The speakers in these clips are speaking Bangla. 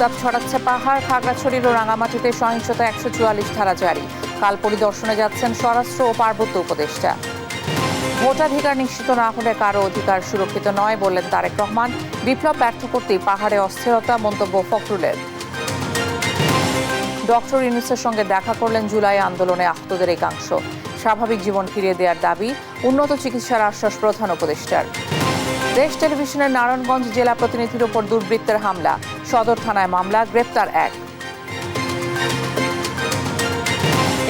উত্তাপ ছড়াচ্ছে পাহাড়, খাগড়াছড়ির ও রাঙামাটিতে সহিংসতা ১৪৪ ধারা জারি। কাল পরিদর্শনে যাচ্ছেন স্বরাষ্ট্র ও পার্বত্য উপদেষ্টা। ভোটাধিকার নিশ্চিত না হলে কারো অধিকার সুরক্ষিত নয় বললেন তারেক রহমান। বিপ্লব ব্যর্থ করতেই পাহাড়ে অস্থিরতা, মন্তব্য ফখরুলের। ডক্টর ইউনূসের সঙ্গে দেখা করলেন জুলাই আন্দোলনে আহতদের একাংশ। স্বাভাবিক জীবন ফিরিয়ে দেওয়ার দাবি, উন্নত চিকিৎসার আশ্বাস প্রধান উপদেষ্টার। দেশ টেলিভিশনের নারায়ণগঞ্জ জেলা প্রতিনিধির ওপর দুর্বৃত্তের হামলা, সদর থানায় মামলা, গ্রেপ্তার ১।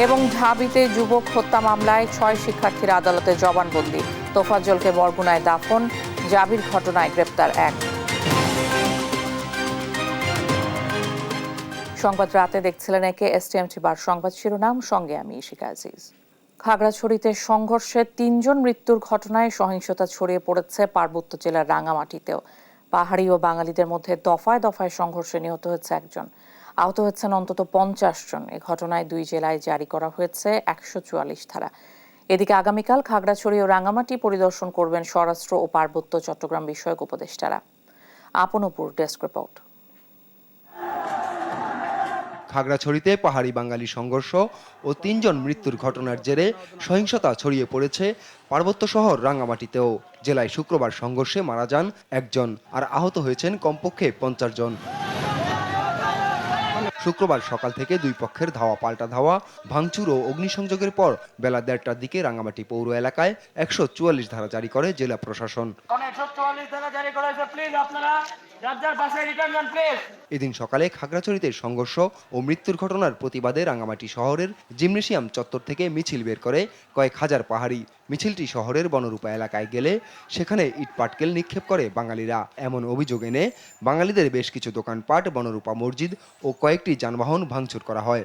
এবং ঢাবিতে যুবক হত্যা মামলায় ৬ শিক্ষার্থীর আদালতে জবানবন্দি। তোফাজ্জলকে বরগুনায় দাফন, জাবির ঘটনায় গ্রেপ্তার ১। সংবাদ রাতে দেখছিলেন একে এসটিএমটি বার সংবাদ শিরোনাম, সঙ্গে আমি ইশিকা আজিজ। খাগড়াছড়িতে সংঘর্ষে ৩ জন মৃত্যুর ঘটনায় সহিংসতা ছড়িয়ে পড়েছে পার্বত্য জেলার রাঙামাটিতেও। পাহাড়ি ও বাঙালিদের মধ্যে দফায় দফায় সংঘর্ষে নিহত হয়েছে ১ জন, আহত হয়েছেন অন্তত ৫০ জন। এ ঘটনায় ২ জেলায় জারি করা হয়েছে ১৪৪ ধারা। এদিকে আগামীকাল খাগড়াছড়ি ও রাঙামাটি পরিদর্শন করবেন স্বরাষ্ট্র ও পার্বত্য চট্টগ্রাম বিষয়ক উপদেষ্টারা। আপনপুর ডেস্ক রিপোর্ট। খাগড়াছড়িতে পাহাড়ি বাঙালি সংঘর্ষ ও ৩ জন মৃত্যুর ঘটনার জেরে সহিংসতা ছড়িয়ে পড়েছে পার্বত্য শহর রাঙামাটিতেও। জেলায় শুক্রবার সংঘর্ষে মারা যান ১ জন, আর আহত হয়েছেন কমপক্ষে ৫০ জন। শুক্রবার সকাল থেকে দুই পক্ষের ধাওয়া পাল্টা ধাওয়া, ভাঙচুর ও অগ্নিসংযোগের পর বেলা ১:৩০টার দিকে রাঙামাটি পৌর এলাকায় ১৪৪ ধারা জারি করে জেলা প্রশাসন। এদিন সকালে খাগড়াছড়িতে সংঘর্ষ ও মৃত্যুর ঘটনার প্রতিবাদে রাঙামাটি শহরের জিমনেশিয়াম চত্বর থেকে মিছিল বের করে কয়েক হাজার পাহাড়ি। মিছিলটি শহরের বনরূপা এলাকায় গেলে সেখানে ইট পাটকেল নিক্ষেপ করে বাঙালিরা। এমন অভিযোগ এনে বাঙালিদের বেশ কিছু দোকানপাট, বনরূপা মসজিদ ও কয়েকটি যানবাহন ভাঙচুর করা হয়।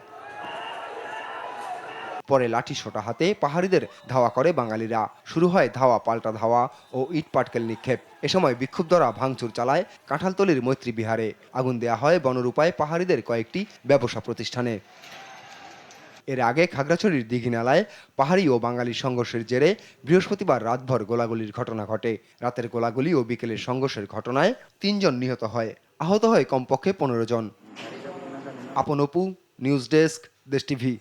পরে লাঠি সোটা হাতে পাহাড়িদের ধাওয়া করে বাঙালিরা। শুরু হয় ধাওয়া পাল্টা ধাওয়া ও ইট পাটকেল নিক্ষেপ। এ সময় বিক্ষুব্ধরা ভাঙচুর চালায় কাঁঠালতলির মৈত্রী বিহারে। আগুন দেয়া হয় বনরূপায় পাহাড়িদের কয়েকটি ব্যবসা প্রতিষ্ঠানে। এর আগে খাগড়াছড়ির দীঘিনালায় পাহাড়ি ও বাঙালির সংঘর্ষের জেরে বৃহস্পতিবার রাতভর গোলাগুলির ঘটনা ঘটে। রাতের গোলাগুলি ও বিকেলের সংঘর্ষের ঘটনায় ৩ জন নিহত হয়, আহত হয় কমপক্ষে ১৫ জন। আপনপু, নিউজ ডেস্ক, দেশ টিভি।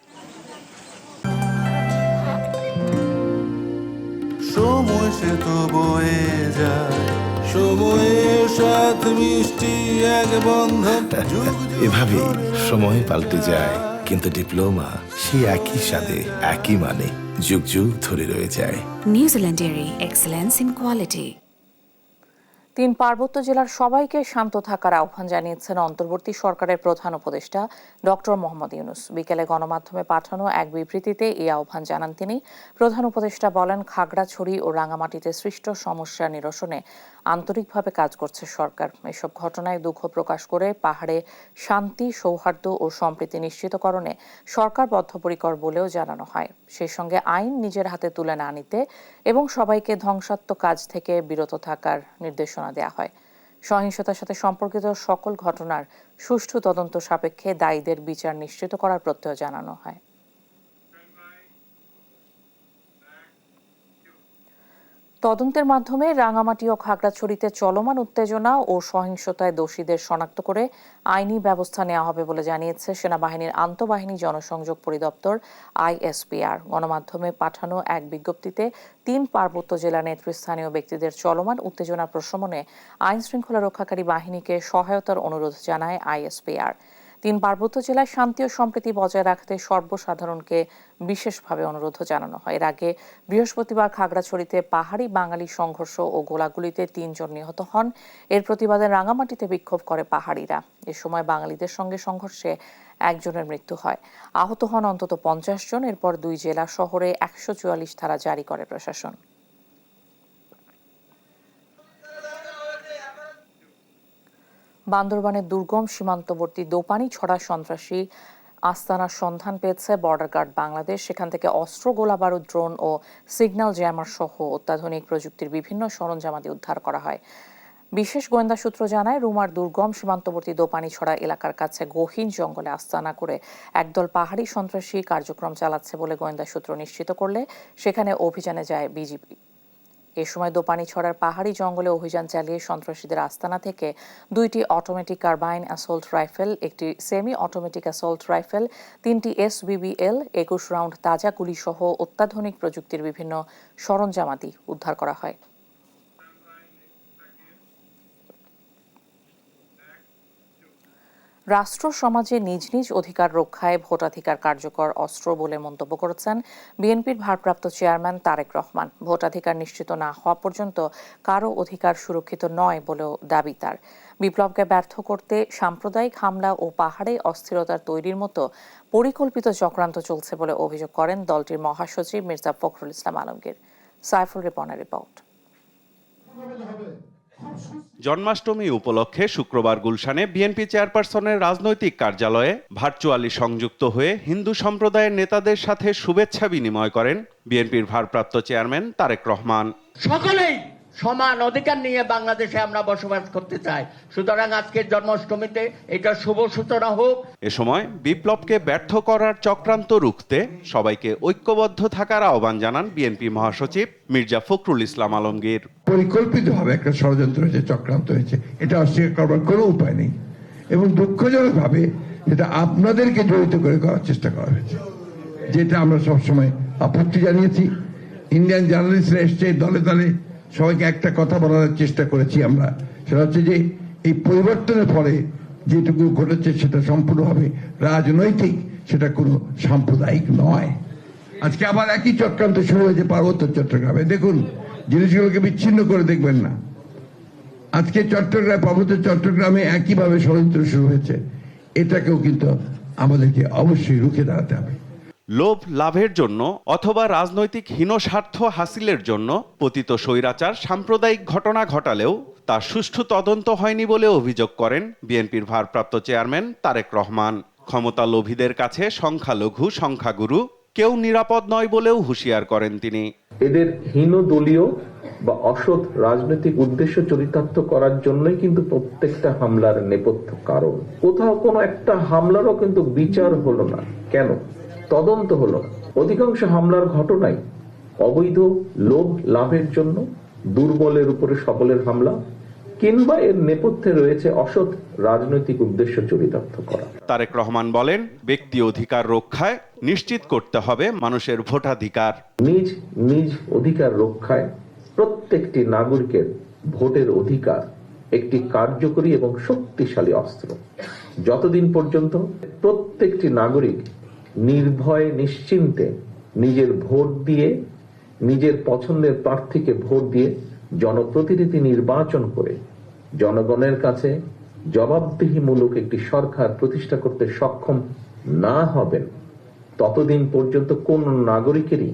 সময় সে তো বয়ে যায়, সময়ের সাথে মিষ্টি এক বন্ধন। এভাবেই সময় পাল্টে যায়, কিন্তু ডিপ্লোমা সে একই স্বাদে, একই মানে যুগ যুগ ধরে রয়ে যায়। New Zealand dairy, excellence in quality. ৩ পার্বত্য জেলার সবাইকে শান্ত থাকার আহ্বান জানিয়েছেন অন্তর্বর্তী সরকারের প্রধান উপদেষ্টা ডক্টর মোহাম্মদ ইউনূস। বিকেলে গণমাধ্যমে পাঠানো এক বিবৃতিতে এই আহ্বান জানান তিনি। প্রধান উপদেষ্টা বলেন, খাগড়াছড়ি ও রাঙামাটিতে সৃষ্ট সমস্যা নিরসনে আন্তরিকভাবে কাজ করছে সরকার। এসব ঘটনায় দুঃখ প্রকাশ করে পাহাড়ে শান্তি, সৌহার্দ্য ও সম্প্রীতি নিশ্চিতকরণে সরকার বদ্ধপরিকর বলেও জানানো হয়। সেই সঙ্গে আইন নিজের হাতে তুলে না নিতে এবং সবাইকে ধ্বংসাত্মক কাজ থেকে বিরত থাকার নির্দেশনা দেয়া হয়। সহিংসতার সাথে সম্পর্কিত সকল ঘটনার সুষ্ঠু তদন্ত সাপেক্ষে দায়ীদের বিচার নিশ্চিত করার প্রত্যয় জানানো হয়। তদন্তের মাধ্যমে রাঙামাটি ও খাগড়াছড়িতে চলমান উত্তেজনা ও সহিংসতায় দোষীদের শনাক্ত করে আইনি ব্যবস্থা নেওয়া হবে বলে জানিয়েছে সেনাবাহিনীর আন্তঃবাহিনী জনসংযোগ পরিদপ্তর আইএসপিআর। গণমাধ্যমে পাঠানো এক বিজ্ঞপ্তিতে ৩ পার্বত্য জেলা নেতৃস্থানীয় ব্যক্তিদের চলমান উত্তেজনা প্রশমনে আইন শৃঙ্খলা রক্ষাকারী বাহিনীকে সহায়তার অনুরোধ জানায় আইএসপিআর। ৩ পার্বত্য জেলায় শান্তি ও সম্প্রীতি বজায় রাখতে সর্বসাধারণকে বিশেষভাবে অনুরোধ জানানো হয়। এর আগে বৃহস্পতিবার খাগড়াছড়িতে পাহাড়ি বাঙালি সংঘর্ষ ও গোলাগুলিতে ৩ জন নিহত হন। এর প্রতিবাদে রাঙামাটিতে বিক্ষোভ করে পাহাড়িরা। এ সময় বাঙালিদের সঙ্গে সংঘর্ষে ১ জনের মৃত্যু হয়, আহত হন অন্তত ৫০ জন। এরপর ২ জেলা শহরে ১৪৪ ধারা জারি করে প্রশাসন। বান্দরবানের দুর্গম সীমান্তবর্তী দোপানি ছড়া সন্ত্রাসী আস্তানার সন্ধান পেয়েছে বর্ডার গার্ড বাংলাদেশ। সেখান থেকে অস্ত্র, গোলাবারুদ, ড্রোন ও সিগন্যাল জ্যামার সহ অত্যাধুনিক প্রযুক্তির বিভিন্ন সরঞ্জামাদি উদ্ধার করা হয়। বিশেষ গোয়েন্দা সূত্র জানায়, রুমার দুর্গম সীমান্তবর্তী দোপানিছড়া এলাকার কাছে গহীন জঙ্গলে আস্তানা করে একদল পাহাড়ি সন্ত্রাসী কার্যক্রম চালাচ্ছে বলে গোয়েন্দা সূত্র নিশ্চিত করলে সেখানে অভিযানে যায় বিজিবি। এ সময় দোপানিছড়ার পাহাড়ি জঙ্গলে অভিযান চালিয়ে সন্ত্রাসীদের আস্তানা থেকে 2টি অটোমেটিক কার্বাইন অ্যাসল্ট রাইফেল, একটি সেমি অটোমেটিক অ্যাসল্ট রাইফেল, 3টি SBBL, 21 রাউন্ড তাজা গুলি সহ অত্যাধুনিক প্রযুক্তির বিভিন্ন সরঞ্জামাদি উদ্ধার করা হয়। রাষ্ট্র সমাজে নিজ নিজ অধিকার রক্ষায় ভোটাধিকার কার্যকর অস্ত্র বলে মন্তব্য করেছেন বিএনপির ভারপ্রাপ্ত চেয়ারম্যান তারেক রহমান। ভোটাধিকার নিশ্চিত না হওয়া পর্যন্ত কারো অধিকার সুরক্ষিত নয় বলেও দাবি তার। বিপ্লবকে ব্যর্থ করতে সাম্প্রদায়িক হামলা ও পাহাড়ে অস্থিরতার তৈরির মতো পরিকল্পিত চক্রান্ত চলছে বলে অভিযোগ করেন দলটির মহাসচিব মির্জা ফখরুল ইসলাম আলমগীর। সাইফুল রিপনের রিপোর্ট। জন্মাষ্টমী উপলক্ষে শুক্রবার গুলশানে বিএনপি চেয়ারপারসনের রাজনৈতিক কার্যালয়ে ভার্চুয়ালি সংযুক্ত হয়ে হিন্দু সম্প্রদায়ের নেতাদের সাথে শুভেচ্ছা বিনিময় করেন বিএনপির ভারপ্রাপ্ত চেয়ারম্যান তারেক রহমান। সকলেই সমান অধিকার নিয়ে বাংলাদেশে আমরা বসবাস করতে চাই, সুতরাং আজকের জন্মাষ্টমীতে এটা শুভ সূচনা হোক। এ সময় বিপ্লবকে ব্যর্থ করার চক্রান্ত রুখতে সবাইকে ঐক্যবদ্ধ থাকার আহ্বান জানান বিএনপি মহাসচিব মির্জা ফখরুল ইসলাম আলমগীর। পরিকল্পিতভাবে একটা ষড়যন্ত্র হয়েছে, চক্রান্ত হয়েছে, এটা অস্বীকার করবার কোনো উপায় নেই এবং দুঃখজনকভাবে এটা আপনাদেরকে জড়িত করে করার চেষ্টা করা হয়েছে, যেটা আমরা সবসময় আপত্তি জানিয়েছি। ইন্ডিয়ান জার্নালিস্টরা এসছে দলে দলে, সবাইকে একটা কথা বলার চেষ্টা করেছি আমরা, সেটা হচ্ছে যে এই পরিবর্তনের ফলে যেটুকু ঘটেছে সেটা সম্পূর্ণভাবে রাজনৈতিক, সেটা কোনো সাম্প্রদায়িক নয়। আজকে আবার একই চক্রান্ত শুরু হয়েছে পার্বত্য চট্টগ্রামে। দেখুন, জিনিসগুলোকে বিচ্ছিন্ন করে দেখবেন না। আজকে পার্বত্য চট্টগ্রামে একইভাবে ষড়যন্ত্র শুরু হয়েছে, এটাকেও কিন্তু আমাদেরকে অবশ্যই রুখে দাঁড়াতে হবে। লোভ লাভের জন্য অথবা রাজনৈতিক হীনস্বার্থ হাসিলের জন্য পতিত স্বৈরাচার সাম্প্রদায়িক ঘটনা ঘটালেও তা সুষ্ঠু তদন্ত হয়নি বলে অভিযোগ করেন বিএনপির ভারপ্রাপ্ত চেয়ারম্যান তারেক রহমান। ক্ষমতা লোভীদের কাছে সংখ্যালঘু সংখ্যাগুরু কেউ নিরাপদ নয় বলেও হুঁশিয়ার করেন তিনি। এদের হীন দলীয় বা অসৎ রাজনৈতিক উদ্দেশ্য চরিতার্থ করার জন্যই কিন্তু প্রত্যেকটা হামলার নেপথ্য কারণ। কোথাও কোনো একটা হামলারও কিন্তু বিচার হলো না, কেন তদন্ত হলো না। অধিকাংশ হামলার ঘটনাই অবৈধ লোভ লাভের জন্য, দুর্বলের উপরে সবলের হামলা, কিংবা এর নেপথ্যে রয়েছে অসৎ রাজনৈতিক উদ্দেশ্য চরিতার্থ করা। তারেক রহমান বলেন, ব্যক্তি অধিকার রক্ষায় নিশ্চিত করতে হবে মানুষের ভোটাধিকার। নিজ নিজ অধিকার রক্ষায় প্রত্যেকটি নাগরিকের ভোটের অধিকার একটি কার্যকরী এবং শক্তিশালী অস্ত্র। যতদিন পর্যন্ত প্রত্যেকটি নাগরিক নির্ভয়ে নিশ্চিন্তে নিজের ভোট দিয়ে, নিজের পছন্দের প্রার্থীকে ভোট দিয়ে জনপ্রতিনিধি নির্বাচন করে জনগণের কাছে জবাবদিহিমূলক একটি সরকার প্রতিষ্ঠা করতে সক্ষম না হবেন, ততদিন পর্যন্ত কোন নাগরিকেরই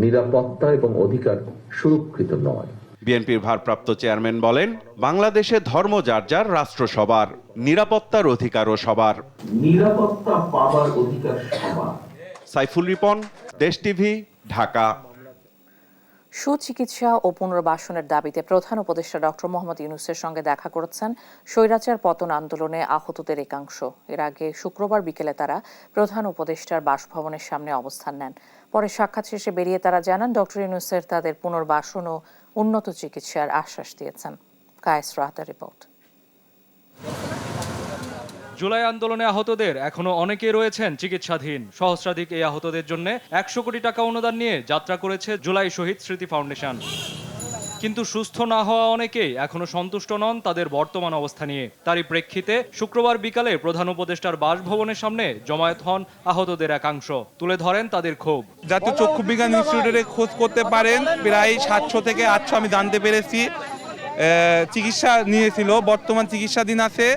নিরাপত্তা এবং অধিকার সুরক্ষিত নয়। বিএনপির ভারপ্রাপ্ত চেয়ারম্যান বলেন, বাংলাদেশে ধর্ম যার যার, রাষ্ট্র সবার, নিরাপত্তার অধিকারও সবার। নিরাপত্তা পাবার অধিকার সবার। সাইফুল রিপন, দেশ টিভি, ঢাকা। সুচিকিৎসা ও পুনর্বাসনের দাবিতে প্রধান উপদেষ্টা ডক্টর মোহাম্মদ ইউনূসের সঙ্গে দেখা করেছেন স্বৈরাচার পতন আন্দোলনে আহতদের একাংশ। এর আগে শুক্রবার বিকেলে তারা প্রধান উপদেষ্টার বাসভবনের সামনে অবস্থান নেন। পরে সাক্ষাৎ শেষে বেরিয়ে তারা জানান ডক্টর ইউনূসের তাদের পুনর্বাসন ও উন্নত চিকিৎসার আশ্বাস দিয়েছেন। কায়েস রাহাতের রিপোর্ট। জুলাই আন্দোলনে আহতদের এখনো অনেকে রয়েছেন চিকিৎসাধীন। সহস্রাধিক এই আহতদের জন্য 100 কোটি টাকা অনুদান নিয়ে যাত্রা করেছে জুলাই শহীদ স্মৃতি ফাউন্ডেশন। কিন্তু সুস্থ না হওয়া অনেকেই এখনো সন্তুষ্ট নন তাদের বর্তমান অবস্থা নিয়ে। তারই প্রেক্ষিতে শুক্রবার বিকালে প্রধান উপদেষ্টার বাসভবনের সামনে জমায়েত হন আহতদের একাংশ। তুলে ধরেন তাদের ক্ষোভ। জাতীয় চক্ষু বিজ্ঞান ইনস্টিটিউটে খোঁজ করতে পারেন, প্রায় 700 থেকে 800 আমি জানতে পেরেছি চিকিৎসা নিয়েছিল। বর্তমান চিকিৎসাধীন আছে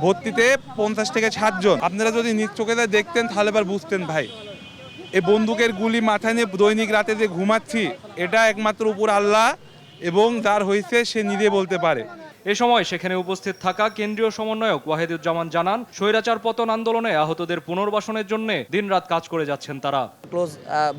ভর্তিতে 50 থেকে 60 জন। আপনারা যদি নিজ চোখে দেখতেন তাহলে এবার বুঝতেন ভাই, এই বন্দুকের গুলি মাথায় নিয়ে দৈনিক রাতে যে ঘুমাচ্ছি, এটা একমাত্র উপর আল্লাহ এবং যার হয়েছে সে নিজে বলতে পারে। এ সময় সেখানে উপস্থিত থাকা কেন্দ্রীয় সমন্বয়ক ওয়াহিদুজ্জামান জানান, স্বৈরাচার পতন আন্দোলনে আহতদের পুনর্বাসনের জন্য দিনরাত কাজ করে যাচ্ছেন তারা। ক্লোজ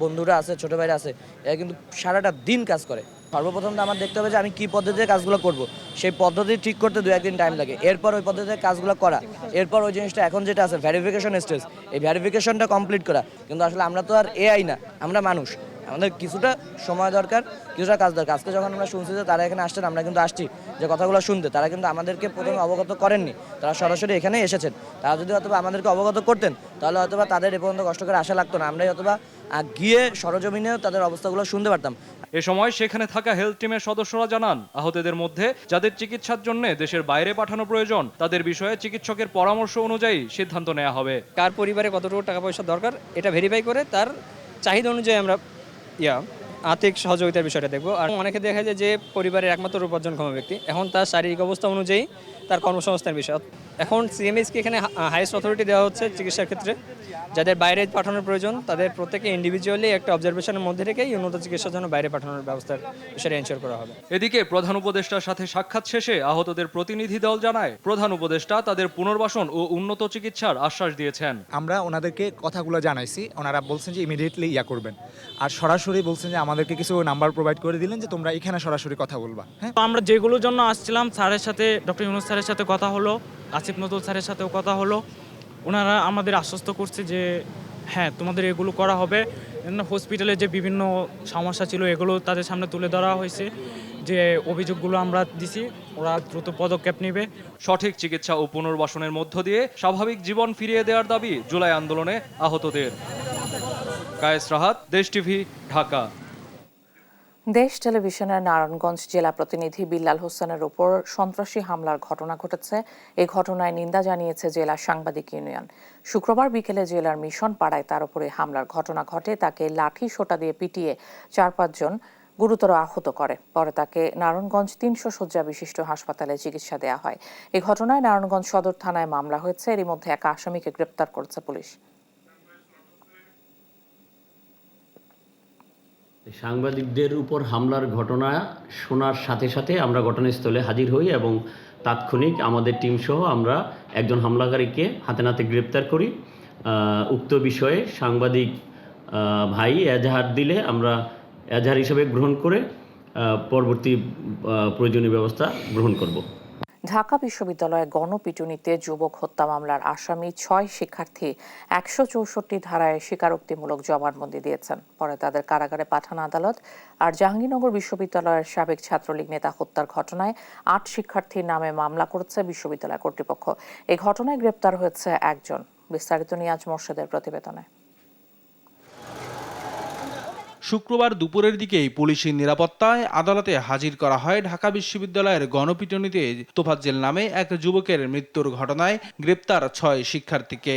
বন্ধুরা আছে, ছোট ভাইরা আছে, এরা কিন্তু সারাটা দিন কাজ করে। সর্বপ্রথম তো আমার দেখতে হবে যে আমি কি পদ্ধতিতে কাজগুলো করব, সেই পদ্ধতি ঠিক করতে 2-1 দিন টাইম লাগে। এরপর ওই পদ্ধতিতে কাজগুলো করা, এরপর ওই জিনিসটা এখন যেটা আছে ভেরিফিকেশন স্টেজ, এই ভেরিফিকেশনটা কমপ্লিট করা। কিন্তু আসলে আমরা তো আর এআই না, আমরা মানুষ। আমাদের কিছুটা সময় দরকার, কিছুটা কাজ দরকার। আজকে যখন আমরা শুনছি যে তারা এখানে আসছেন, আমরা কিন্তু আসছি যে কথাগুলো শুনতে, তারা কিন্তু আমাদেরকে প্রথমে অবগত করেননি, তারা সরাসরি এখানেই এসেছেন। তারা যদি অথবা আমাদেরকে অবগত করতেন তাহলে হয়তোবা তাদের এ পর্যন্ত কষ্ট করে আসা লাগতো না, আমরাই অথবা গিয়ে সরজমিনেও তাদের অবস্থাগুলো শুনতে পারতাম। এ সময় সেখানে থাকা হেলথ টিমের সদস্যরা জানান, আহতদের মধ্যে যাদের চিকিৎসার জন্য দেশের বাইরে পাঠানো প্রয়োজন তাদের বিষয়ে চিকিৎসকের পরামর্শ অনুযায়ী সিদ্ধান্ত নেওয়া হবে। কার পরিবারে কতটুকু টাকা পয়সা দরকার এটা ভেরিফাই করে তার চাহিদা অনুযায়ী আমরা আর্থিক সহযোগিতার বিষয়টা দেখবো। আর অনেকে দেখা যায় যে পরিবারের একমাত্র উপার্জনক্ষম ব্যক্তি, এখন তার শারীরিক অবস্থা অনুযায়ী তার কর্মসংস্থান বিষয়। এখন সিএমএইচকে এখানে হাইয়েস্ট অথরিটি দেওয়া হচ্ছে চিকিৎসার ক্ষেত্রে। যাদের বাইরে পাঠানোর প্রয়োজন তাদের প্রত্যেকে ইন্ডিভিজুয়ালি একটা অবজারভেশনের মধ্যে রেখেই উন্নত চিকিৎসার জন্য বাইরে পাঠানোর ব্যবস্থার বিষয়টা এনশিওর করা হবে। এদিকে প্রধান উপদেষ্টার সাথে সাক্ষাৎ শেষে আহতদের প্রতিনিধি দল জানায়, প্রধান উপদেষ্টা তাদের পুনর্বাসন ও উন্নত চিকিৎসার আশ্বাস দিয়েছেন। আমরা ওনাদেরকে কথাগুলো জানাইছি, ওনারা বলছেন যে ইমিডিয়েটলি করবেন, আর সরাসরি বলছেন যে আমাদেরকে কিছু নাম্বার প্রোভাইড করে দিলেন যে তোমরা এখানে সরাসরি কথা বলবা। হ্যাঁ, আমরা যেগুলোর জন্য আসছিলাম স্যারের সাথে, ডক্টর ইউনুস স্যারের সাথে কথা হলো, আসিফ নজরুল স্যারের সাথেও কথা হলো। ওনারা আমাদের আশ্বস্ত করছে যে হ্যাঁ তোমাদের এগুলো করা হবে। হসপিটালে যে বিভিন্ন সমস্যা ছিল এগুলো তাদের সামনে তুলে ধরা হয়েছে, যে অভিযোগগুলো আমরা দিছি, ওরা দ্রুত পদক্ষেপ নেবে। সঠিক চিকিৎসা ও পুনর্বাসনের মধ্য দিয়ে স্বাভাবিক জীবন ফিরিয়ে দেওয়ার দাবি জুলাই আন্দোলনে আহতদের। কায়েস রাহাত, দেশ টিভি, ঢাকা। দেশ টেলিভিশনের নারায়ণগঞ্জ জেলা প্রতিনিধি বিল্লাল হোসেনের উপর সন্ত্রাসী হামলার ঘটনা ঘটেছে। এই ঘটনায় নিন্দা জানিয়েছে জেলা সাংবাদিক ইউনিয়ন। শুক্রবার বিকেলে জেলার মিশন পাড়ায় তার উপরে হামলার ঘটনা ঘটে। তাকে লাঠি সোঁটা দিয়ে পিটিয়ে 4-5 জন গুরুতর আহত করে। পরে তাকে নারায়ণগঞ্জ 300 শয্যা বিশিষ্ট হাসপাতালে চিকিৎসা দেওয়া হয়। এই ঘটনায় নারায়ণগঞ্জ সদর থানায় মামলা হয়েছে। এরই মধ্যে এক আসামিকে গ্রেপ্তার করেছে পুলিশ। সাংবাদিকদের উপর হামলার ঘটনা শোনার সাথে সাথে আমরা ঘটনাস্থলে হাজির হই এবং তাৎক্ষণিক আমাদের টিম সহ আমরা একজন হামলাকারীকে হাতে নাতে গ্রেপ্তার করি। উক্ত বিষয়ে সাংবাদিক ভাই এজাহার দিলে আমরা এজাহার হিসেবে গ্রহণ করে পরবর্তী প্রয়োজনীয় ব্যবস্থা গ্রহণ করব। ঢাকা বিশ্ববিদ্যালয়ে গণপিটুনিতে যুবক হত্যা মামলার আসামি 6 শিক্ষার্থী 164 ধারায় স্বীকারোক্তিমূলক জবানবন্দি দিয়েছেন। পরে তাদের কারাগারে পাঠান আদালত। আর জাহাঙ্গীরনগর বিশ্ববিদ্যালয়ের সাবেক ছাত্রলীগ নেতা হত্যার ঘটনায় 8 শিক্ষার্থীর নামে মামলা করেছে বিশ্ববিদ্যালয় কর্তৃপক্ষ। এই ঘটনায় গ্রেপ্তার হয়েছে একজন। বিস্তারিত নিয়াজ মোর্শেদের প্রতিবেদনে। শুক্রবার দুপুরের দিকেই পুলিশের নিরাপত্তায় আদালতে হাজির করা হয় ঢাকা বিশ্ববিদ্যালয়ের গণপিটুনিতে তোফাজ্জেল নামে এক যুবকের মৃত্যুর ঘটনায় গ্রেপ্তার 6 শিক্ষার্থীকে।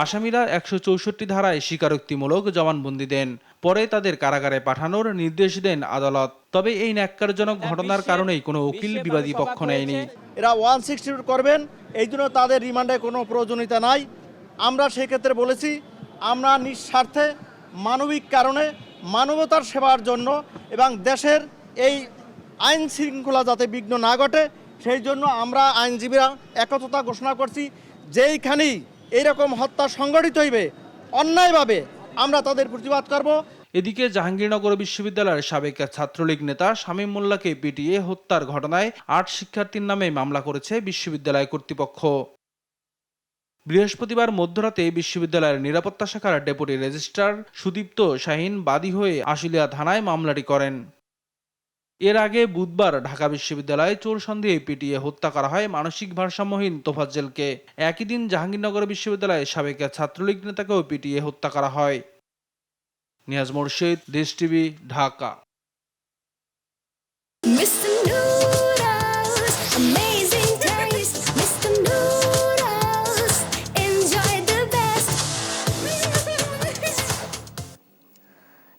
আসামিরা 164 ধারায় স্বীকারোক্তিমূলক জবানবন্দি দেন। পরে তাদের কারাগারে পাঠানোর নির্দেশ দেন আদালত। তবে এই ন্যাক্কারজনক ঘটনার কারণেই কোনো উকিল বিবাদী পক্ষ নেয়নি। এরা 160 করবেন, এই জন্য তাদের রিমান্ডে কোনো প্রয়োজনীয়তা নাই। আমরা সেক্ষেত্রে বলেছি আমরা নিঃস্বার্থে মানবিক কারণে মানবতার সেবার জন্য এবং দেশের এই আইন শৃঙ্খলা যাতে বিঘ্ন না ঘটে সেই জন্য আমরা আইনজীবীরা একত্রতা ঘোষণা করছি। যেইখানেই এইরকম হত্যা সংঘটিত হইবে অন্যায়ভাবে আমরা তাদের প্রতিবাদ করব। এদিকে জাহাঙ্গীরনগর বিশ্ববিদ্যালয়ের সাবেক ছাত্রলীগ নেতা শামীম মোল্লাকে পিটিয়ে হত্যার ঘটনায় 8 শিক্ষার্থীর নামে মামলা করেছে বিশ্ববিদ্যালয় কর্তৃপক্ষ। বৃহস্পতিবার মধ্যরাতে বিশ্ববিদ্যালয়ের নিরাপত্তা শাখার ডেপুটি রেজিস্ট্রার সুদীপ্ত শাহীন বাদী হয়ে আশুলিয়া থানায় মামলাটি করেন। এর আগে বুধবার ঢাকা বিশ্ববিদ্যালয়ে চোর সন্দেহে পিটিয়ে হত্যা করা হয় মানসিক ভারসাম্যহীন তোফাজ্জেলকে। একই দিন জাহাঙ্গীরনগর বিশ্ববিদ্যালয়ের সাবেক ছাত্রলীগ নেতাকেও পিটিয়ে হত্যা করা হয়। নিয়াজ মোর্শেদ, দেশ টিভি, ঢাকা।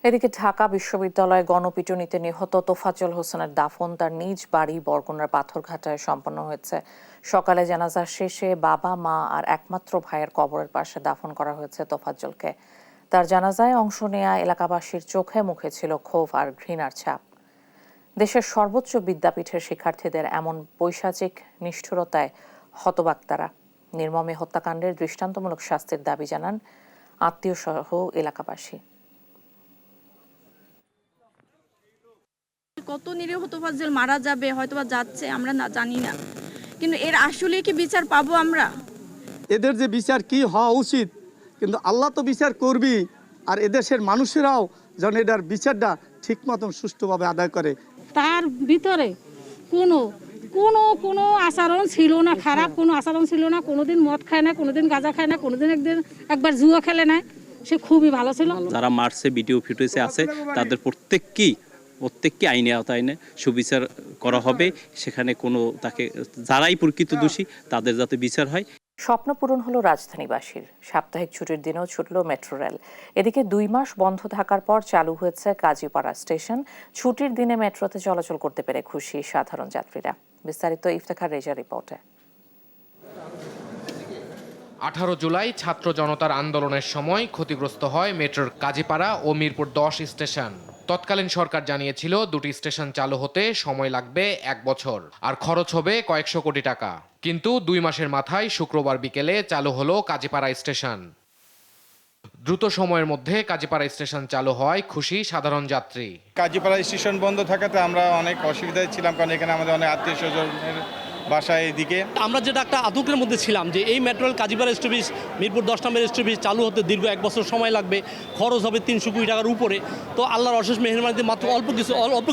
এদিকে ঢাকা বিশ্ববিদ্যালয়ে গণপিটুনিতে নিহত তোফাজ্জল হোসেনের দাফন তার নিজ বাড়ি বরগুনার পাথরঘাটায় সম্পন্ন হয়েছে। সকালে জানাজা শেষে বাবা, মা আর একমাত্র ভাইয়ের কবরের পাশে দাফন করা হয়েছে তোফাজ্জলকে। তার জানাজায় অংশ নেয়া এলাকাবাসীর চোখে মুখে ছিল ক্ষোভ আর ঘৃণার ছাপ। দেশের সর্বোচ্চ বিদ্যাপীঠের শিক্ষার্থীদের এমন পৈশাচিক নিষ্ঠুরতায় হতবাক তারা। নির্মমে হত্যাকাণ্ডের দৃষ্টান্তমূলক শাস্তির দাবি জানান আত্মীয় সহ এলাকাবাসী। কত নিরীহ তোফাজ্জল মারা যাবে, হয়তোবা যাচ্ছে, আমরা না জানি না, কিন্তু এর আসলে কি বিচার পাবো আমরা? এদের যে বিচার কি হওয়া উচিত, কিন্তু আল্লাহ তো বিচার করবি, আর এদেশের মানুষেরাও যেন এটার বিচারটা ঠিক মতন সুষ্ঠুভাবে আদায় করে। তার ভিতরে কোনো কোনো কোনো আচরণ ছিল না, খারাপ কোনো আচরণ ছিল না, কোনোদিন মদ খায় না, কোনোদিন গাঁজা খায় না, কোনোদিন একবার জুয়া খেলে না। সে খুবই ভালো ছিল। যারা মার্চে ভিডিও ফুটেজে আছে তাদের প্রত্যেককে আইনে আওতায় এনে সুবিচার করা হবে। সেখানে কোনো তাকে যারাই প্রকৃত দোষী তাদের যাতে বিচার হয়। স্বপ্ন পূরণ হলো রাজধানীবাসীর। সাপ্তাহিক ছুটির দিনেও ছুটল মেট্রো রেল। এদিকে 2 মাস বন্ধ থাকার পর চালু হয়েছে কাজীপাড়া স্টেশন। ছুটির দিনে মেট্রোতে চলাচল করতে পেরে খুশি সাধারণ যাত্রীরা। বিস্তারিত ইফতেখার রেজা রিপোর্টে। 18 জুলাই ছাত্র জনতার আন্দোলনের সময় ক্ষতিগ্রস্ত হয় মেট্রোর কাজীপাড়া ও মিরপুর 10 স্টেশন। তৎকালীন সরকার জানিয়েছিল 2টি স্টেশন চালু হতে সময় লাগবে 1 বছর আর খরচ হবে কয়েকশো কোটি টাকা। কিন্তু 2 মাসের মাথায় শুক্রবার বিকেলে চালু হলো কাজীপাড়া স্টেশন। দ্রুত সময়ের মধ্যে কাজীপাড়া স্টেশন চালু হওয়ায় খুশি সাধারণ যাত্রী। কাজীপাড়া স্টেশন বন্ধ থাকাতে আমরা অনেক অসুবিধায় ছিলাম, কারণ এখানে আমাদের অনেক আত্মীয় স্বজনের বাসায় এদিকে। আমরা যেটা একটা আতঙ্কের মধ্যে ছিলাম যে এই metro rail Kazipara stoppage Mirpur 10 নম্বর স্টপেজ চালু হতে দীর্ঘ 1 বছর সময় লাগবে, খরচ হবে 300 কোটি টাকার উপরে। তো আল্লাহর অশেষ মেহেরবানিতে মাত্র অল্প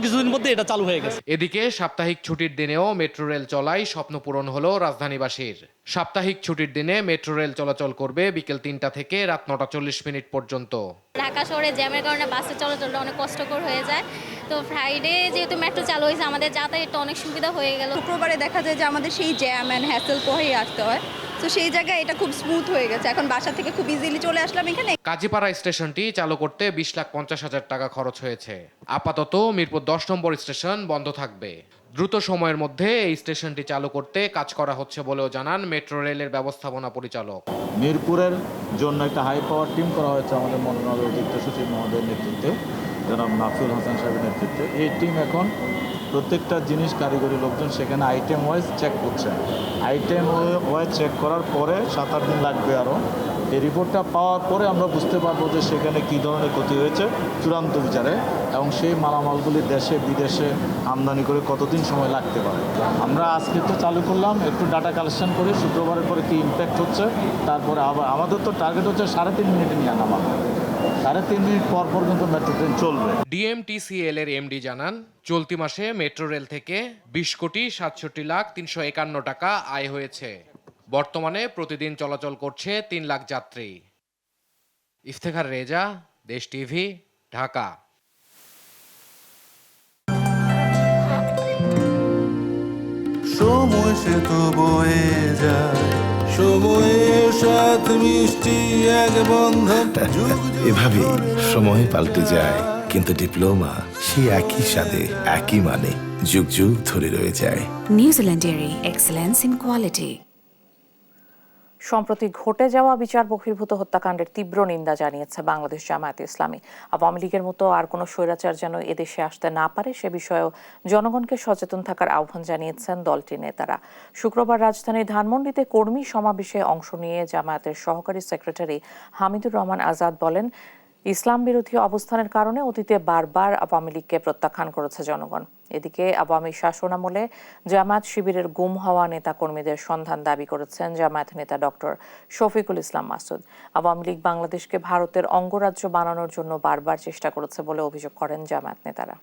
কিছুদিন মধ্যে এটা চালু হয়ে গেছে। এদিকে সাপ্তাহিক ছুটির দিনেও মেট্রো রেল চলায় স্বপ্ন পূরণ হলো রাজধানীবাসীর। সাপ্তাহিক ছুটির দিনে মেট্রো রেল চলাচল করবে বিকেল 3টা থেকে রাত 9টা 40 মিনিট পর্যন্ত। ঢাকা শহরে জ্যামের কারণে বাসে চলাচলটা অনেক কষ্টকর হয়ে যায়। তো ফ্রাইডে যেহেতু মেট্রো চালু হয়েছে আমাদের যাতায়াতটা অনেক সুবিধা হয়ে গেল। শুক্রবারে দেখা যায় যে আমাদের সেই জ্যাম অ্যান্ড হ্যাসেল পরেই আসতে হয়, তো সেই জায়গায় এটা খুব স্মুথ হয়ে গেছে। এখন বাসা থেকে খুব ইজিলি চলে আসলাম এখানে। কাজীপাড়া স্টেশনটি চালু করতে 20,50,000 টাকা খরচ হয়েছে। আপাতত মিরপুর 10 নম্বর স্টেশন বন্ধ থাকবে। দ্রুত সময়ের মধ্যে এই স্টেশনটি চালু করতে কাজ করা হচ্ছে বলেও জানান মেট্রো রেলের ব্যবস্থাপনা পরিচালক। মিরপুরের জন্য একটা হাই পাওয়ার টিম করা হয়েছে আমাদের মনোনয়ন অতিরিক্ত সচিব মহোদয়ের নেতৃত্বে, জনাব নাফিউল হাসান সাহেবের নেতৃত্বে। এই টিম এখন প্রত্যেকটা জিনিস কারিগরি লোকজন সেখানে আইটেম ওয়াইজ চেক করছেন। আইটেম ওয়াইজ চেক করার পরে 7-8 দিন লাগবে আরও। এই রিপোর্টটা পাওয়ার পরে আমরা বুঝতে পারবো যে সেখানে কী ধরনের ক্ষতি হয়েছে চূড়ান্ত বিচারে, এবং সেই মালামালগুলি দেশে বিদেশে আমদানি করে কতদিন সময় লাগতে পারে। আমরা আজকে তো চালু করলাম, একটু ডাটা কালেকশন করে শুক্রবারের পরে কী ইম্প্যাক্ট হচ্ছে, তারপরে আবার আমাদের তো টার্গেট হচ্ছে 3.5 মিনিটে নিয়ে নামা। 3.5 মিনিট পর কিন্তু মেট্রো ট্রেন চলবে। ডিএমটিসিএল এর এমডি জানান, চলতি মাসে মেট্রো রেল থেকে 20,67,351 টাকা আয় হয়েছে। বর্তমানে প্রতিদিন চলাচল করছে 3 লাখ যাত্রী। ইফতেখার রেজা, দেশ টিভি, ঢাকা। সময় সে তো বয়ে যায়, সময়ের সাথে মিষ্টি এক বন্ধন। এভাবে সময় পাল্টে যায়, কিন্তু ডিপ্লোমা সেই একই স্বাদে একই মানে যুগ যুগ ধরে রয়ে যায়। New Dairy, excellence in quality. সম্প্রতি ঘটে যাওয়া বিচার বহির্ভূত হত্যাকাণ্ডের তীব্র নিন্দা জানিয়েছে বাংলাদেশ জামায়াতে ইসলামী। আওয়ামী লীগের মতো আর কোনো স্বৈরাচার যেন এদেশে আসতে না পারে সে বিষয়েও জনগণকে সচেতন থাকার আহ্বান জানিয়েছেন দলটির নেতারা। শুক্রবার রাজধানীর ধানমন্ডিতে কর্মী সমাবেশে অংশ নিয়ে জামায়াতের সহকারী সেক্রেটারি হামিদুর রহমান আজাদ বলেন, ইসলাম বিরোধী অবস্থানের কারণে অতীতে বারবার আওয়ামী লীগকে প্রত্যাখ্যান করেছে জনগণ। এদিকে আওয়ামী শাসনামলে জামায়াত শিবিরের গুম হওয়া নেতাকর্মীদের সন্ধান দাবি করেছেন জামায়াত নেতা ডক্টর শফিকুল ইসলাম মাসুদ। আওয়ামী লীগ বাংলাদেশকে ভারতের অঙ্গরাজ্য বানানোর জন্য বারবার চেষ্টা করেছে বলে অভিযোগ করেন জামায়াত নেতারা।